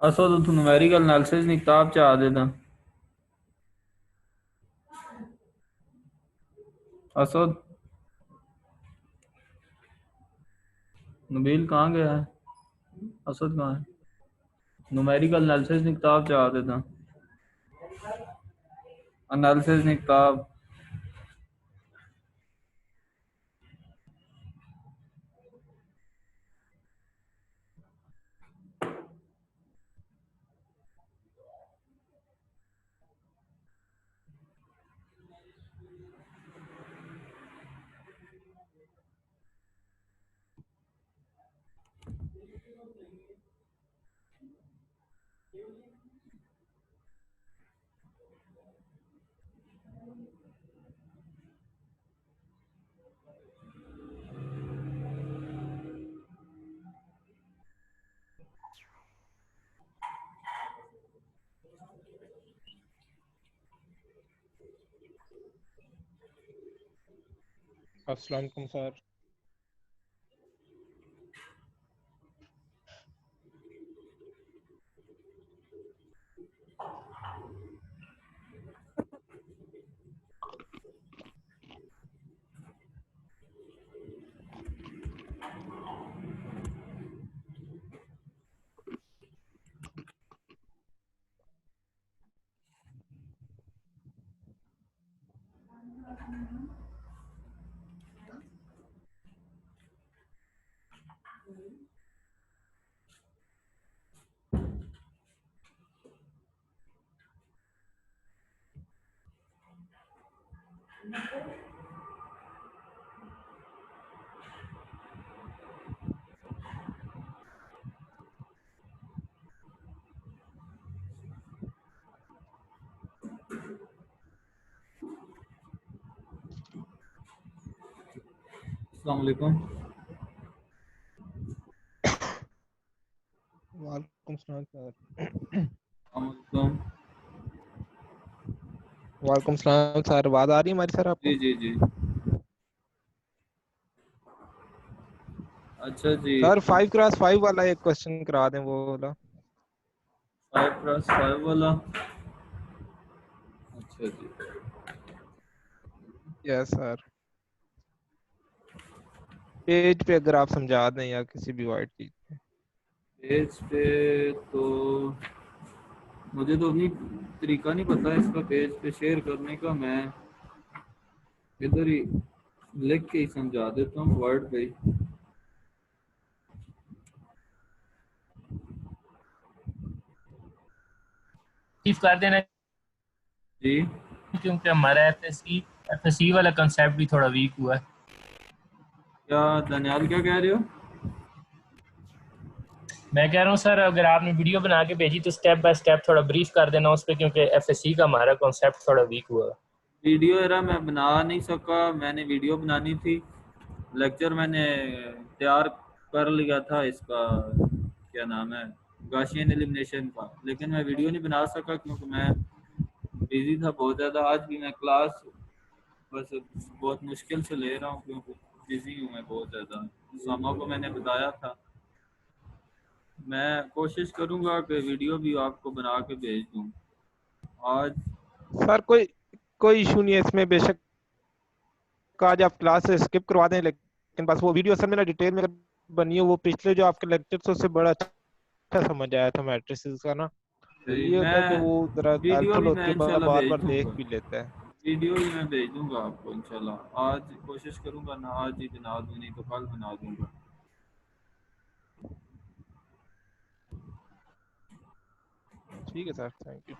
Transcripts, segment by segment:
असद तू numerical analysis नी किताब च आ देता असद। नबील कहाँ गया है? असद कहाँ है? न्यूमेरिकल एनालिसिस नी किताब च आ देता एनालिसिस नी किताब। अस्सलाम वालेकुम सर। अस्सलाम वालेकुम। वालेकुम सलाम सर। वालेकुम। वालेकुम सलाम सर। आवाज आ रही है हमारी सर आपको? जी जी जी। अच्छा जी। सर 5x5 वाला एक क्वेश्चन करा दें वो वाला। 5x5 वाला। अच्छा जी। Yes sir. पेज पे अगर आप समझा दें या किसी भी वाइट चीज पे। पेज पे तो मुझे तो अभी तरीका नहीं पता इसका पेज पे शेयर करने का। मैं इधर ही लिख के ही समझा देता हूँ वर्ड पे ही। कर देना जी क्योंकि हमारा एफएससी वाला कंसेप्ट भी थोड़ा वीक हुआ है। क्या दनियाल क्या कह रहे हो? मैं कह रहा हूँ सर अगर आपने वीडियो बना के भेजी तो स्टेप बाय स्टेप थोड़ा ब्रीफ कर देना उस पर, क्योंकि एफएससी का हमारा कॉन्सेप्ट थोड़ा वीक हुआ है। वीडियो एरा मैं बना नहीं सका। मैंने वीडियो बनानी थी। लेक्चर मैंने तैयार कर लिया था इसका, क्या नाम है, गाशियन एलिमिनेशन का, लेकिन मैं वीडियो नहीं बना सका क्योंकि मैं बिजी था बहुत ज़्यादा। आज भी मैं क्लास बस बहुत मुश्किल से ले रहा हूँ क्योंकि बिजी हूँ मैं बहुत ज़्यादा। सामा को मैंने बताया था। मैं कोशिश करूँगा कि वीडियो भी आपको बना के भेज दूँ आज। सर कोई कोई इशू नहीं है इसमें, बेशक आज आप क्लास से स्किप करवा दें, लेकिन बस वो वीडियो असल में ना डिटेल में बनी है। वो पिछले जो आपके लेक्चर थे उससे बड़ा अच्छा समझ आया था मैट्रिसेस का ना। तो ये होता है कि मैं वो जरा वीडियो हेल्पफुल भी होती मैं है, बंदा इंशाल्लाह बार भेज बार देख दूँगा। भी लेता है। वीडियो ही मैं भेज दूँगा आपको इंशाल्लाह। आज कोशिश करूँगा ना आज ही बना दूँ, नहीं तो कल बना दूँगा। ठीक है सर, थैंक यू।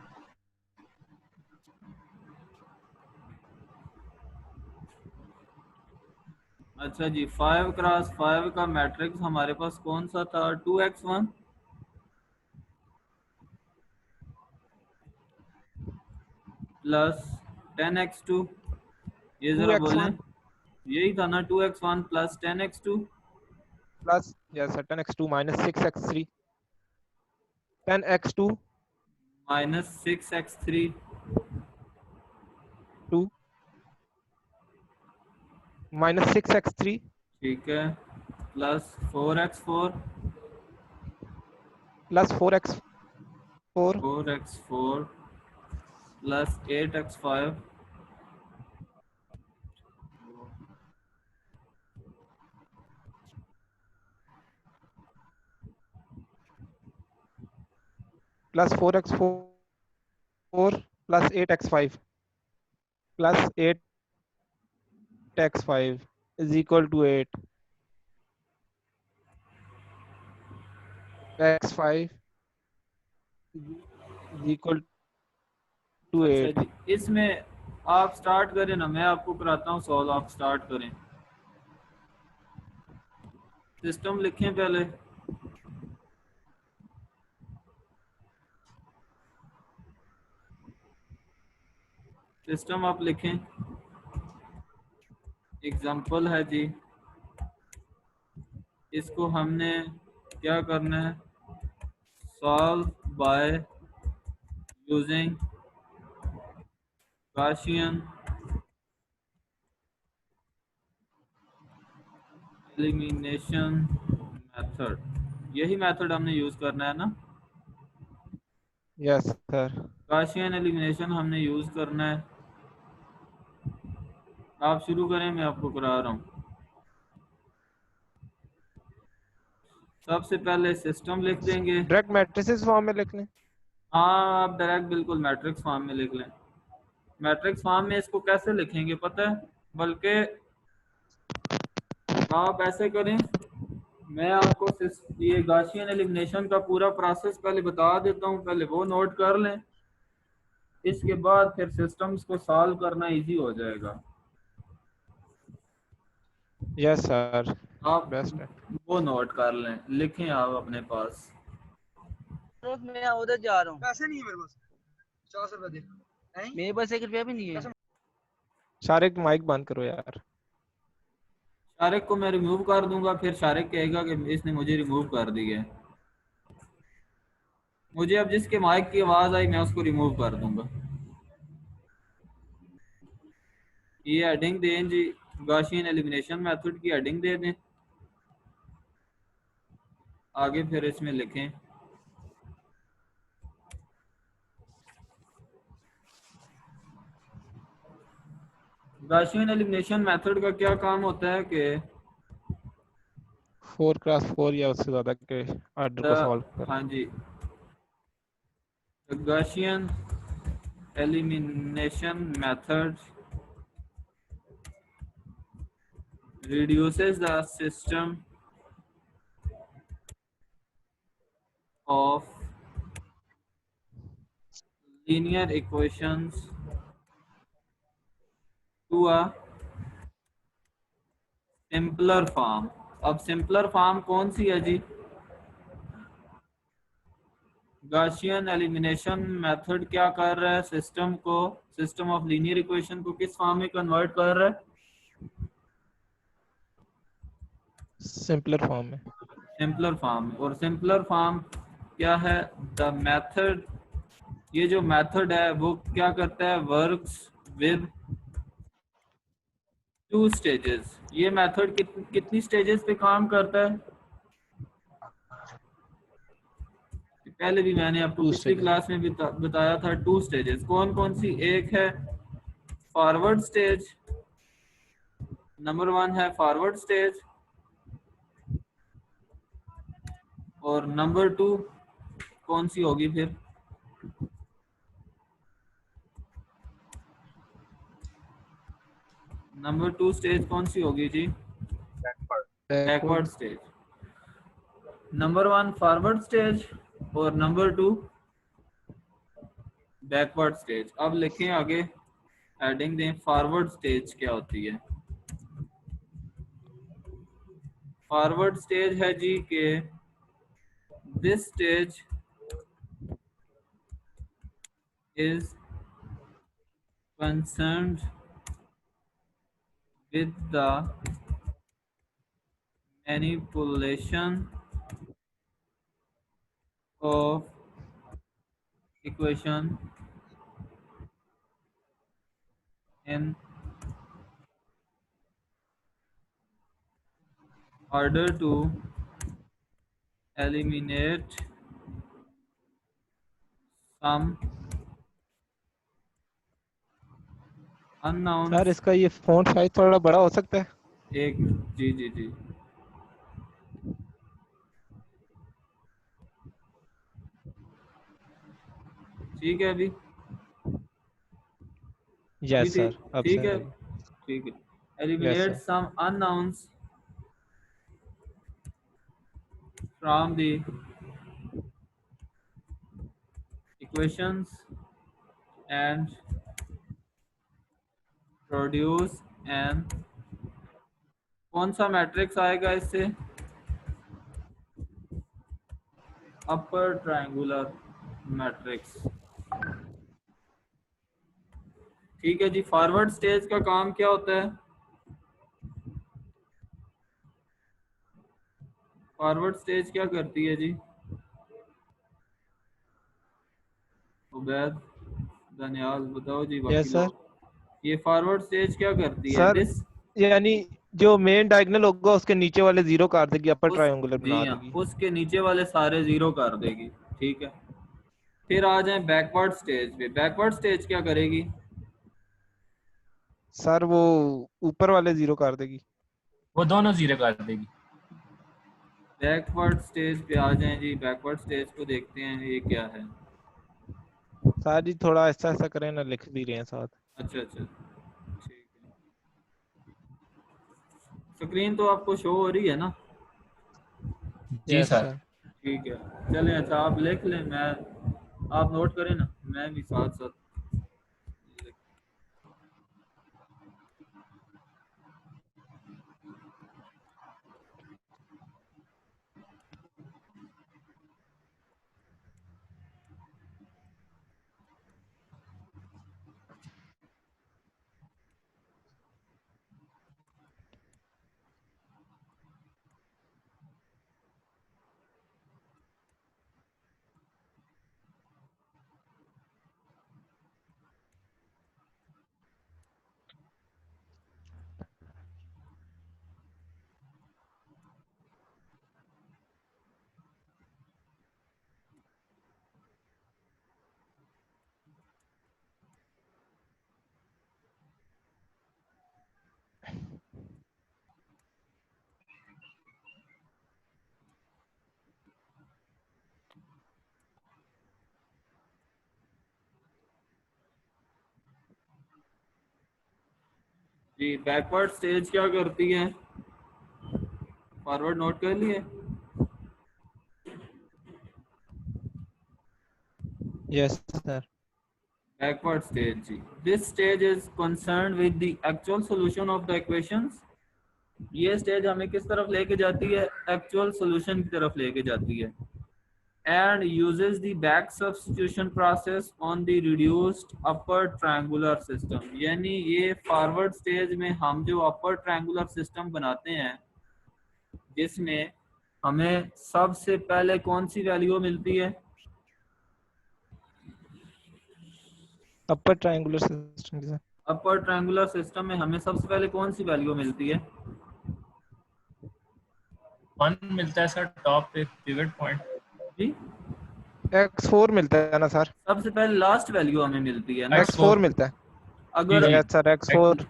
अच्छा जी, 5x5 का मैट्रिक्स हमारे पास कौन सा था? 2x1 plus 10x2। ये टू ज़रा एक्स बोलें। वन यही था ना, 2x1 प्लस 10x2। प्लस या sir 10x2 minus 6x3। 10x2 minus 6x3 2 minus 6x3 ठीक है, plus 4x4 plus 4x4 4x4 plus 8x5 plus 4x4 plus 8x5 plus 8x5 is equal to 8 x5 is equal to अच्छा 8 जी, इसमें आप start करें ना, मैं आपको कराता हूँ सॉल्व, आप स्टार्ट करें। सिस्टम लिखें पहले, सिस्टम आप लिखें, एग्जांपल है जी, इसको हमने क्या करना है, solve by using Gaussian elimination method, यही मेथड हमने यूज करना है ना, यस सर गॉसियन एलिमिनेशन हमने यूज करना है। आप शुरू करें, मैं आपको करा रहा हूँ। सबसे पहले सिस्टम लिख देंगे। डायरेक्ट मैट्रिसेस फॉर्म में लिख लें। हाँ, आप डायरेक्ट बिल्कुल मैट्रिक्स फॉर्म में लिख लें। मैट्रिक्स फॉर्म में इसको कैसे लिखेंगे पता है, बल्कि आप ऐसे करें, मैं आपको ये गॉसियन एलिमिनेशन का पूरा प्रोसेस पहले बता देता हूँ, पहले वो नोट कर लें, इसके बाद फिर सिस्टम्स को सॉल्व करना इजी हो जाएगा। यस सर, आप बेस्ट है। वो नोट कर लें, लिखें आप अपने पास। मैं उधर जा रहा हूँ, पैसे नहीं है मेरे पास, 50 रुपए दे, मेरे पास 1 रुपया भी नहीं है। शारिक माइक बंद करो यार। शारिक को मैं रिमूव कर दूंगा, फिर शारिक कहेगा कि इसने मुझे रिमूव कर दिया है। मुझे अब जिसके माइक की आवाज आई मैं उसको रिमूव कर दूंगा। ये हेडिंग दें जी, गॉसियन एलिमिनेशन मेथड की हेडिंग दे दें, आगे फिर इसमें लिखें गॉसियन एलिमिनेशन मेथड का क्या काम होता है कि 4x4 या उससे ज्यादा के ऑर्डर को सॉल्व कर। हाँ जी, Gaussian elimination method reduces the system of linear equations to a simpler form। अब सिंपलर फॉर्म कौन सी है जी, गॉसियन एलिमिनेशन मेथड क्या कर रहा है, सिस्टम को, सिस्टम ऑफ लीनियर इक्वेशन को किस फॉर्म में कन्वर्ट कर रहा है, सिंपलर फॉर्म में। Simpler form. और सिंपलर फॉर्म क्या है, द मेथड, ये जो मेथड है वो क्या करता है, वर्क्स विद 2 स्टेजेस। ये मेथड कितनी स्टेजेस पे काम करता है, पहले भी मैंने आपको 2 पिछली स्टेजेस। क्लास में भी बताया था। 2 स्टेजेस कौन कौन सी, एक है फॉरवर्ड स्टेज, नंबर 1 है फॉरवर्ड स्टेज, और नंबर 2 कौन सी होगी फिर, नंबर 2 स्टेज कौन सी होगी जी, backward stage. Number 1 forward stage और नंबर 2 बैकवर्ड स्टेज। अब लिखें आगे, हेडिंग दें फॉरवर्ड स्टेज क्या होती है। फॉरवर्ड स्टेज है जी के this stage is concerned with the manipulation of equation in order to eliminate some unknowns। Sir इसका ये फ़ॉन्ट साइज थोड़ा बड़ा हो सकता है? एक जी जी जी ठीक है अभी यस ठीक सर, अब ठीक है सही है। ठीक है। Yes eliminate sir. some unknowns from the equations and produce an, कौन सा मैट्रिक्स आएगा इससे? Upper triangular matrix. ठीक है जी। फॉरवर्ड स्टेज का काम क्या होता है? फॉरवर्ड स्टेज क्या करती है जी? उबैद, दानियाल बताओ जी, बाकी यस सर। लोग। ये फॉरवर्ड स्टेज क्या करती है? सर दिस यानी जो मेन डायगोनल होगा उसके नीचे वाले जीरो काट देगी, अपर उस ट्रायंगुलर जी बना हाँ, देगी। उसके नीचे वाले सारे जीरो कर देगी। ठीक है। फिर आ जाए बैकवर्ड स्टेज पे। बैकवर्ड स्टेज क्या करेगी? सर वो ऊपर वाले जीरो काट देगी। वो दोनों जीरो कर देगी। बैकवर्ड स्टेज पे आ जाए जी। बैकवर्ड स्टेज को देखते हैं ये क्या है। सर जी थोड़ा ऐसा ऐसा करें ना, लिख भी रहे हैं साथ। अच्छा अच्छा ठीक है। स्क्रीन तो आपको शो हो रही है ना? जी यस सर। सर। ठीक है। चलें, अच्छा आप लिख लें, मैं आप नोट करें ना, मैं भी साथ साथ लिख- जी बैकवर्ड स्टेज क्या करती है? फॉरवर्ड नोट कर लिए? Yes sir. बैकवर्ड स्टेज जी, this stage is concern with the actual solution of the equations. ये स्टेज हमें किस तरफ लेके जाती है? एक्चुअल सॉल्यूशन की तरफ लेके जाती है। and uses the back substitution process on the reduced upper triangular system। यानी ये फॉरवर्ड स्टेज में हम जो अपर ट्रायंगुलर सिस्टम बनाते हैं, जिसमें हमें सबसे पहले कौन सी वैल्यू मिलती है? Upper triangular system sir. Upper triangular system में हमें सबसे पहले कौन सी वैल्यू मिलती है? 1 मिलता है सर टॉप पे पिवट पॉइंट। जी x4 मिलता है ना सर? सबसे पहले लास्ट वैल्यू हमें मिलती है ना? x4 मिलता है। जी अगर जी। Yes sir, x4।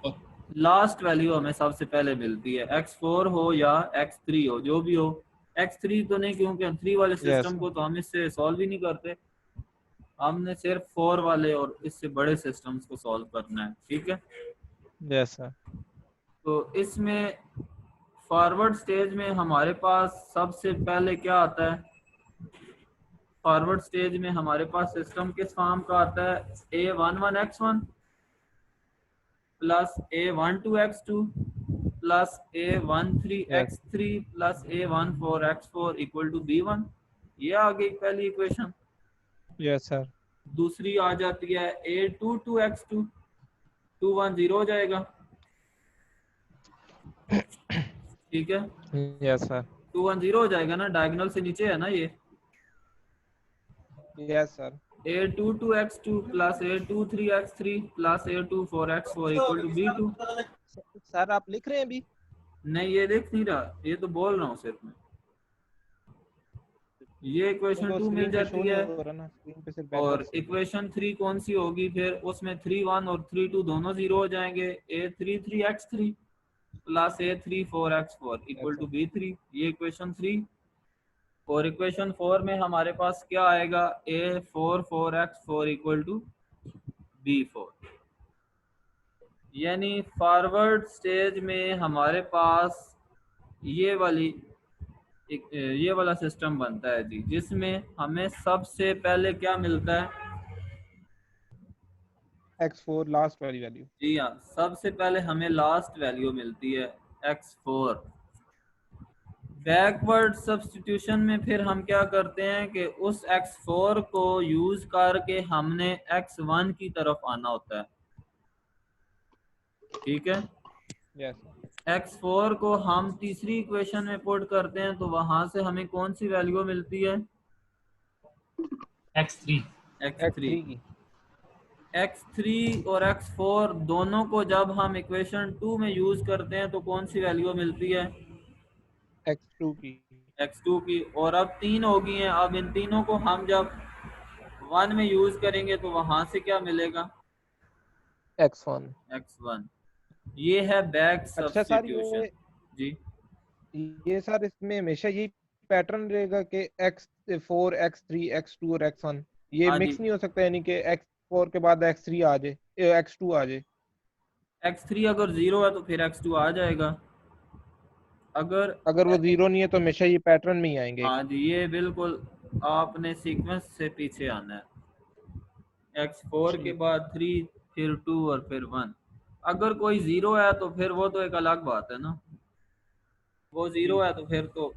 Last value हमें सबसे पहले मिलती है, x4 हो या x3 हो, जो भी हो। x3 तो नहीं, क्योंकि 3 वाले यस सिस्टम को तो हम इससे सॉल्व ही नहीं करते। हमने सिर्फ 4 वाले और इससे बड़े सिस्टम्स को सॉल्व करना है। ठीक है। Yes sir. तो इसमें फॉरवर्ड स्टेज में हमारे पास सबसे पहले क्या आता है? फॉरवर्ड स्टेज में हमारे पास सिस्टम किस फॉर्म का आता है? a11x1 plus a12x2 plus yes. a13x3 plus a14x4 equal to b1। ये आ गई पहली इक्वेशन। Yes sir. दूसरी आ जाती है a22x2, 210 हो जाएगा। ठीक है, यस सर। 210 हो जाएगा ना, डायगोनल से नीचे है ना ये। Yes sir. a22x2 plus a23x3 plus a24x4 equal to b2। Sir आप लिख रहे हैं अभी? नहीं ये देख नहीं रहा, ये तो बोल रहा हूँ सिर्फ मैं। ये इक्वेशन 2 मिल जाती है। और इक्वेशन 3 कौन सी होगी फिर? उसमें 3 1 और 3 2 दोनों 0 हो जाएंगे। a33x3 plus a34x4 equal to b3, ये इक्वेशन 3। और इक्वेशन 4 में हमारे पास क्या आएगा? a44x4 equal to b4। यानी फॉरवर्ड स्टेज में हमारे पास ये वाला सिस्टम बनता है जी, जिसमें हमें सबसे पहले क्या मिलता है? x4 लास्ट वाली वैल्यू। जी हाँ, सबसे पहले हमें लास्ट वैल्यू मिलती है x4। बैकवर्ड सब्स्टिट्यूशन में फिर हम क्या करते हैं कि उस x4 को यूज करके हमने x1 की तरफ आना होता है। ठीक है, यस। x4 को हम तीसरी इक्वेशन में पुट करते हैं, तो वहां से हमें कौन सी वैल्यू मिलती है? x3 x3 और x4 दोनों को जब हम इक्वेशन 2 में यूज करते हैं तो कौन सी वैल्यू मिलती है? x2 की। और अब 3 हो गई हैं। अब इन तीनों को हम जब 1 में यूज करेंगे तो वहां से क्या मिलेगा? x1। ये है बैक अच्छा सर, सब्स्टिट्यूशन जी। ये सर इसमें हमेशा यही पैटर्न रहेगा कि x4 x3 x2 और x1 ये हाँ मिक्स जी। नहीं हो सकता, यानी कि x4 के बाद x3 आ जाए, x2 आ जाए? x3 अगर 0 है तो फिर x2 आ जाएगा। अगर वो 0 नहीं है तो हमेशा ये पैटर्न में ही आएंगे। हाँ जी, ये बिल्कुल आपने सीक्वेंस से पीछे आना है। x4 के बाद 3, फिर 2 और फिर 1। अगर कोई 0 है तो फिर वो तो एक अलग बात है ना, वो 0 है तो फिर तो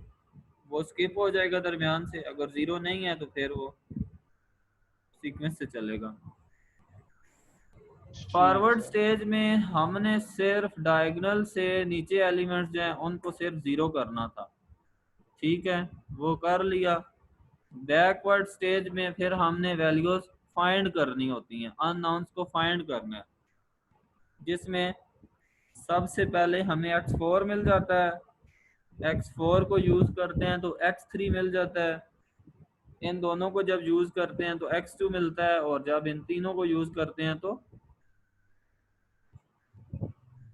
वो स्किप हो जाएगा दरमियान से। अगर 0 नहीं है तो फिर वो सीक्वेंस से चलेगा। फॉरवर्ड स्टेज में हमने सिर्फ डायगोनल से नीचे एलिमेंट्स जो हैं उनको सिर्फ 0 करना था। ठीक है, वो कर लिया। बैकवर्ड स्टेज में फिर हमने वैल्यूज फाइंड करनी होती हैं, अननोन्स को फाइंड करना है, जिसमें सबसे पहले हमें x4 मिल जाता है। x4 को यूज करते हैं तो x3 मिल जाता है। इन दोनों को जब यूज करते हैं तो x2 मिलता है। और जब इन तीनों को यूज करते हैं तो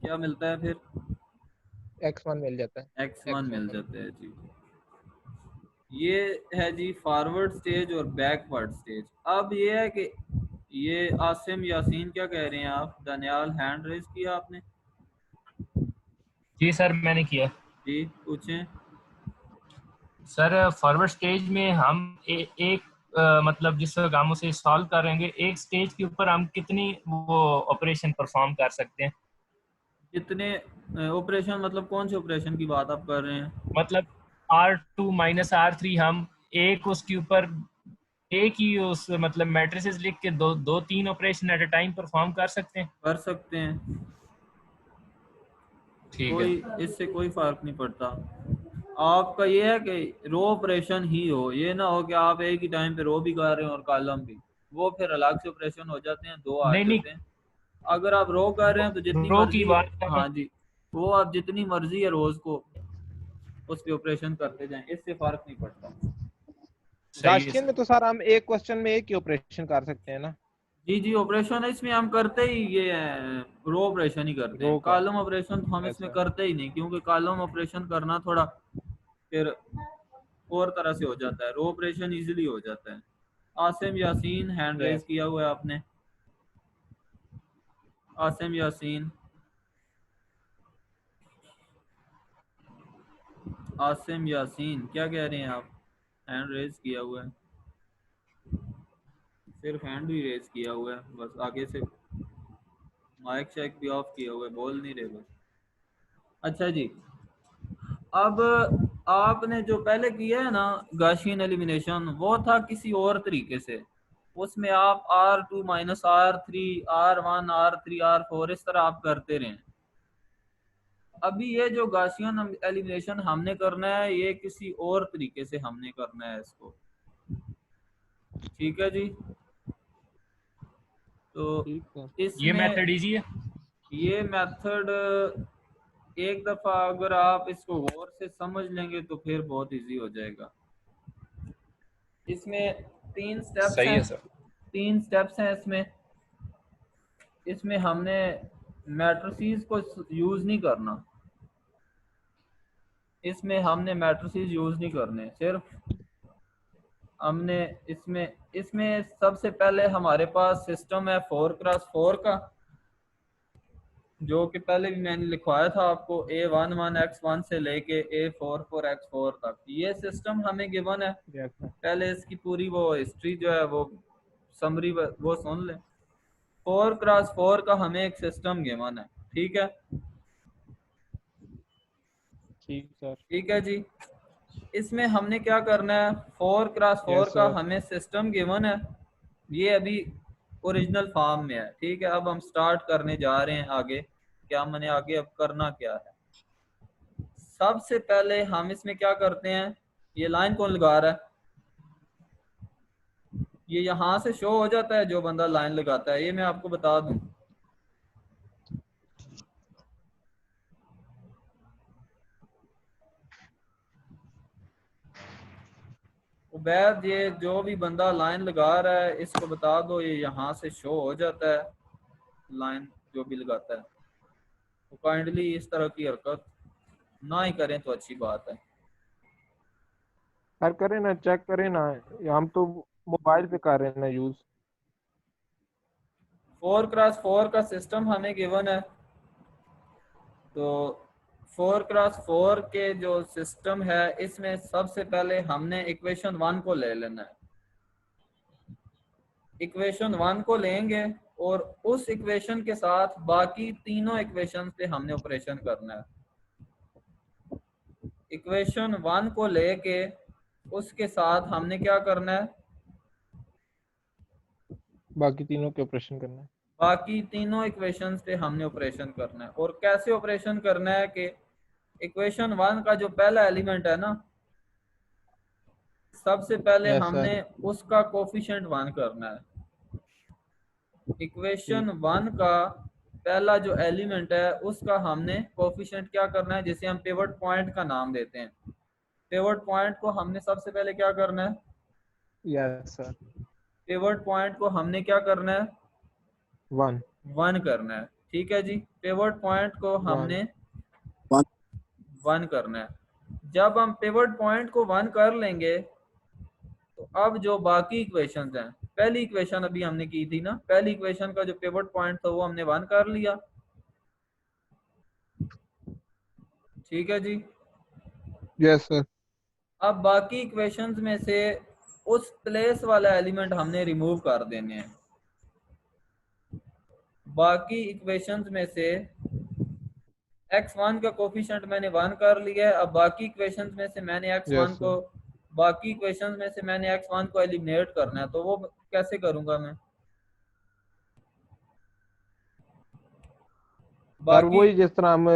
क्या मिलता है? फिर x1 मिल जाता है। x1 मिल जाता है जी। ये है जी फॉरवर्ड स्टेज और बैकवर्ड स्टेज। अब ये है कि ये आसिम यासीन क्या कह रहे हैं आप? दानियाल हैंड रेज किया आपने? जी सर मैंने किया। जी पूछें सर। फॉरवर्ड स्टेज में हम एक मतलब जिस वक्त हम उसे सॉल्व करेंगे, एक स्टेज के ऊपर हम कितनी वो ऑपरेशन परफॉर्म कर सकते हैं? कितने ऑपरेशन? मतलब कौन से ऑपरेशन की बात आप कर रहे हैं? मतलब R2 माइनस R3 हम एक उसके ऊपर एक ही उस मतलब मैट्रिसेस लिख के दो तीन operation at a time perform कर सकते हैं? कर सकते हैं, ठीक है। कोई इससे कोई फर्क नहीं पड़ता। आपका ये है कि रो ऑपरेशन ही हो, ये ना हो कि आप एक ही टाइम पे रो भी कर रहे हो और कॉलम भी, वो फिर अलग से ऑपरेशन हो जाते हैं, दो आ नहीं नहीं, जाते हैं। अगर आप रो कर रहे हैं तो जितनी रो की मर्जी, बात कर रहा हाँ जी, वो आप जितनी मर्जी है रोज को उस पे ऑपरेशन करते जाएं, इससे फर्क नहीं पड़ता। गाशियन में तो सर हम एक क्वेश्चन में एक ही ऑपरेशन कर सकते हैं ना? जी जी, ऑपरेशन इसमें हम करते ही ये रो ऑपरेशन ही करते हैं। कॉलम ऑपरेशन तो हम इसमें करते ही नहीं, क्योंकि कॉलम ऑपरेशन करना थोड़ा फिर और तरह से हो जाता है। रो ऑपरेशन इजीली हो जाता है। आसिम यासीन हैंड रेज किया हुआ है आपने? आसिम यासीन, आसिम यासीन क्या कह रहे हैं आप? हैंड रेज किया हुआ है, सिर्फ हैंड भी रेज किया हुआ है, बस आगे से माइक शेक भी ऑफ किया हुआ है, बोल नहीं रहे बस। अच्छा जी, अब आपने जो पहले किया है ना गाशियन एलिमिनेशन, वो था किसी और तरीके से। उसमें आप R2 minus R3 R1 R3 R4 इस तरह आप करते रहे। अभी ये जो गाशियन एलिमिनेशन हमने करना है, ये किसी और तरीके से हमने करना है इसको। ठीक है जी, तो ठीक है। ये इसमें मेथड इजी है। ये मेथड एक दफा अगर आप इसको गौर से समझ लेंगे तो फिर बहुत इजी हो जाएगा। इसमें 3 स्टेप्स सही हैं, है सर। 3 स्टेप्स हैं इसमें। इसमें हमने मैट्रिसेस को यूज नहीं करना, इसमें हमने मैट्रिसेस यूज नहीं करने, सिर्फ हमने इसमें इसमें सबसे पहले हमारे पास सिस्टम है 4x4 का, जो कि पहले भी मैंने लिखवाया था आपको, A11x1 से लेके A44x4 तक। ये सिस्टम हमें गिवन है। Yes sir. पहले इसकी पूरी वो हिस्ट्री जो है वो समरी वो सुन लें। 4x4 का हमें एक सिस्टम गिवन है, ठीक है। ठीक सर। ठीक है जी। इसमें हमने क्या करना है, 4x4 यस का सर। हमें सिस्टम गिवन है, ये अभी ओरिजिनल फॉर्म में है, ठीक है। अब हम स्टार्ट करने जा रहे हैं आगे, क्या मैंने आगे अब करना क्या है। सबसे पहले हम इसमें क्या करते हैं, ये लाइन कौन लगा रहा है, ये यहाँ से शो हो जाता है जो बंदा लाइन लगाता है, ये मैं आपको बता दूं। उबैद, ये जो भी बंदा लाइन लगा रहा है इसको बता दो ये यहाँ से शो हो जाता है, लाइन जो भी लगाता है। तो काइंडली इस तरह की हरकत ना ही करें तो अच्छी बात है। सर करें ना, चेक करें ना, हम तो मोबाइल पे कर रहे हैं ना यूज। 4x4 का सिस्टम हमें गिवन है, तो 4x4 के जो सिस्टम है इसमें सबसे पहले हमने इक्वेशन 1 को ले लेना है। इक्वेशन 1 को लेंगे और उस इक्वेशन के साथ बाकी तीनों इक्वेशन पे हमने ऑपरेशन करना है। इक्वेशन 1 को लेके उसके साथ हमने क्या करना है, बाकी तीनों के ऑपरेशन करना है। बाकी तीनों इक्वेशंस पे हमने ऑपरेशन करना है। और कैसे ऑपरेशन करना है कि इक्वेशन 1 का जो पहला एलिमेंट है ना, सबसे पहले यस हमने सर। उसका कोफिशिएंट 1 करना है। इक्वेशन ठीक। 1 का पहला जो एलिमेंट है उसका हमने कोफिशिएंट क्या करना है, जिसे हम पिवट पॉइंट का नाम देते हैं। पिवट पॉइंट को हमने सबसे पहले क्या करना है, यस सर। पिवट पॉइंट को हमने क्या करना है, 1 1 करना है, ठीक है जी। पिवट पॉइंट को 1। हमने 1 करना है। जब हम पिवट पॉइंट को 1 कर लेंगे तो अब जो बाकी इक्वेशंस हैं, पहली इक्वेशन अभी हमने की थी ना, पहली इक्वेशन का जो पिवट पॉइंट था वो हमने 1 कर लिया, ठीक है जी। Yes sir. अब बाकी इक्वेशंस में से उस प्लेस वाला एलिमेंट हमने रिमूव कर देने हैं। बाकी इक्वेशंस में से x1 का कोफिशिएंट मैंने 1 कर लिया है। अब बाकी इक्वेशंस में से मैंने यस x1 को सर। बाकी इक्वेशंस में से मैंने x1 को एलिमिनेट करना है, तो वो कैसे करूंगा मैं, सर बाकी वही जिस तरह हम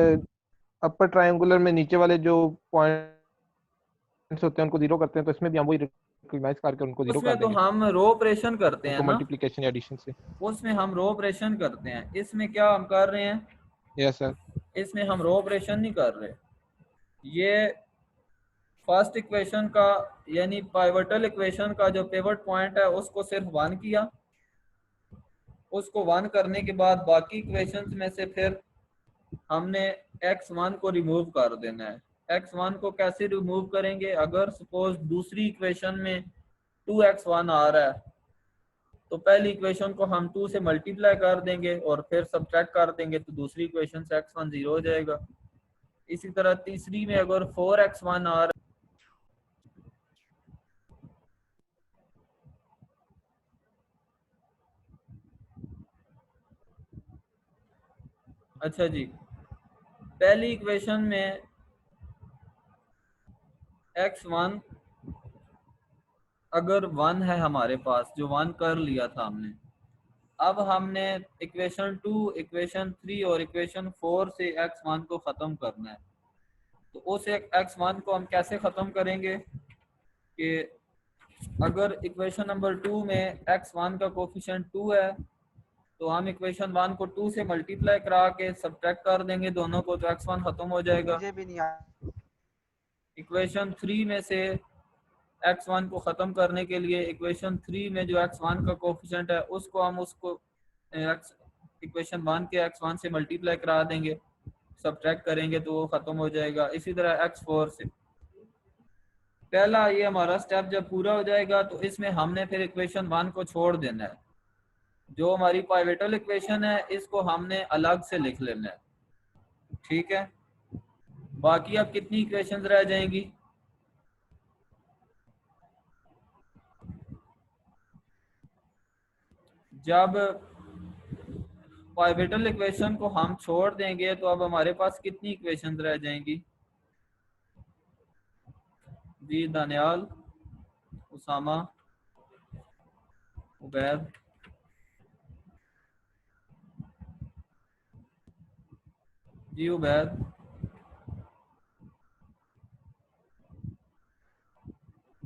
अपर ट्रायंगुलर में नीचे वाले जो पॉइंट्स होते हैं उनको जीरो करते हैं, तो इसमें भी हम वही रिकॉग्नाइज करके उनको जीरो उसमें कर तो देंगे, हम रो ऑपरेशन करते हैं उनको ना, मल्टीप्लिकेशन या एडिशन से। उसमें हम रो ऑपरेशन करते हैं। इसमें क्या हम कर रहे हैं, यस सर। इसमें हम रो ऑपरेशन नहीं कर रहे। ये फर्स्ट इक्वेशन का यानी पाइवटल इक्वेशन का जो पिवट पॉइंट है उसको सिर्फ 1 किया, उसको 1 करने के बाद बाकी इक्वेशंस में से फिर हमने x1 को रिमूव कर देना है। x1 को कैसे रिमूव करेंगे, अगर सपोज दूसरी इक्वेशन में 2x1 आ रहा है तो पहली इक्वेशन को हम 2 से मल्टीप्लाई कर देंगे और फिर सब्ट्रैक्ट कर देंगे, तो दूसरी इक्वेशन से x1 0 हो जाएगा। इसी तरह तीसरी में अगर 4x1 आ रहा है, अच्छा जी, पहली इक्वेशन में x1 अगर 1 है हमारे पास, जो 1 कर लिया था हमने, अब हमने इक्वेशन 2, इक्वेशन 3 और इक्वेशन 4 से x1 को ख़त्म करना है। तो उस x1 को हम कैसे ख़त्म करेंगे कि अगर इक्वेशन नंबर 2 में x1 का कोफिशिएंट 2 है तो हम इक्वेशन 1 को 2 से मल्टीप्लाई करा के सब्ट्रैक्ट कर देंगे दोनों को, तो x1 खत्म हो जाएगा। मुझे भी नहीं इक्वेशन 3 में से x1 को ख़त्म करने के लिए इक्वेशन 3 में जो x1 का कोफिशिएंट है उसको हम उसको इक्वेशन 1 के x1 से मल्टीप्लाई करा देंगे, सब्ट्रैक्ट करेंगे तो वो ख़त्म हो जाएगा। इसी तरह x4 से। पहला ये हमारा स्टेप जब पूरा हो जाएगा तो इसमें हमने फिर इक्वेशन 1 को छोड़ देना है। जो हमारी पाइवेटल इक्वेशन है इसको हमने अलग से लिख लेना है, ठीक है। बाकी अब कितनी इक्वेशंस रह जाएंगी? जब पाइवेटल इक्वेशन को हम छोड़ देंगे तो अब हमारे पास कितनी इक्वेशंस रह जाएंगी? जी दानियाल, उसामा, उबैद, जी उबैद,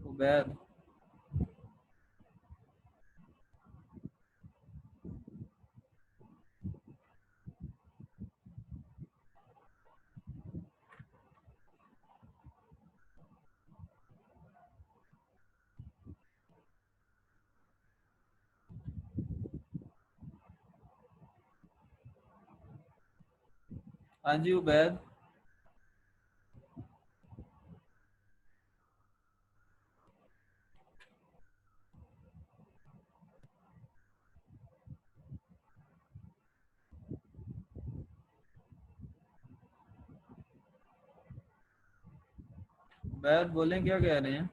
उबैद, हाँ जी उबैद, उबैद बोलें क्या कह रहे हैं?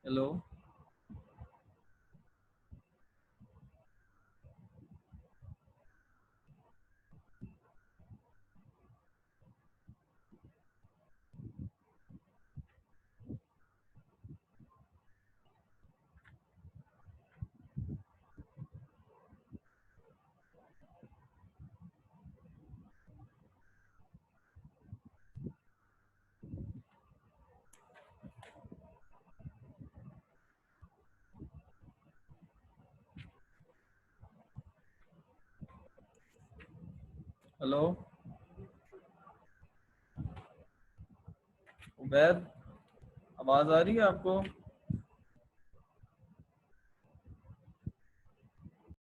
हेलो, हेलो उबैद, आवाज आ रही है आपको?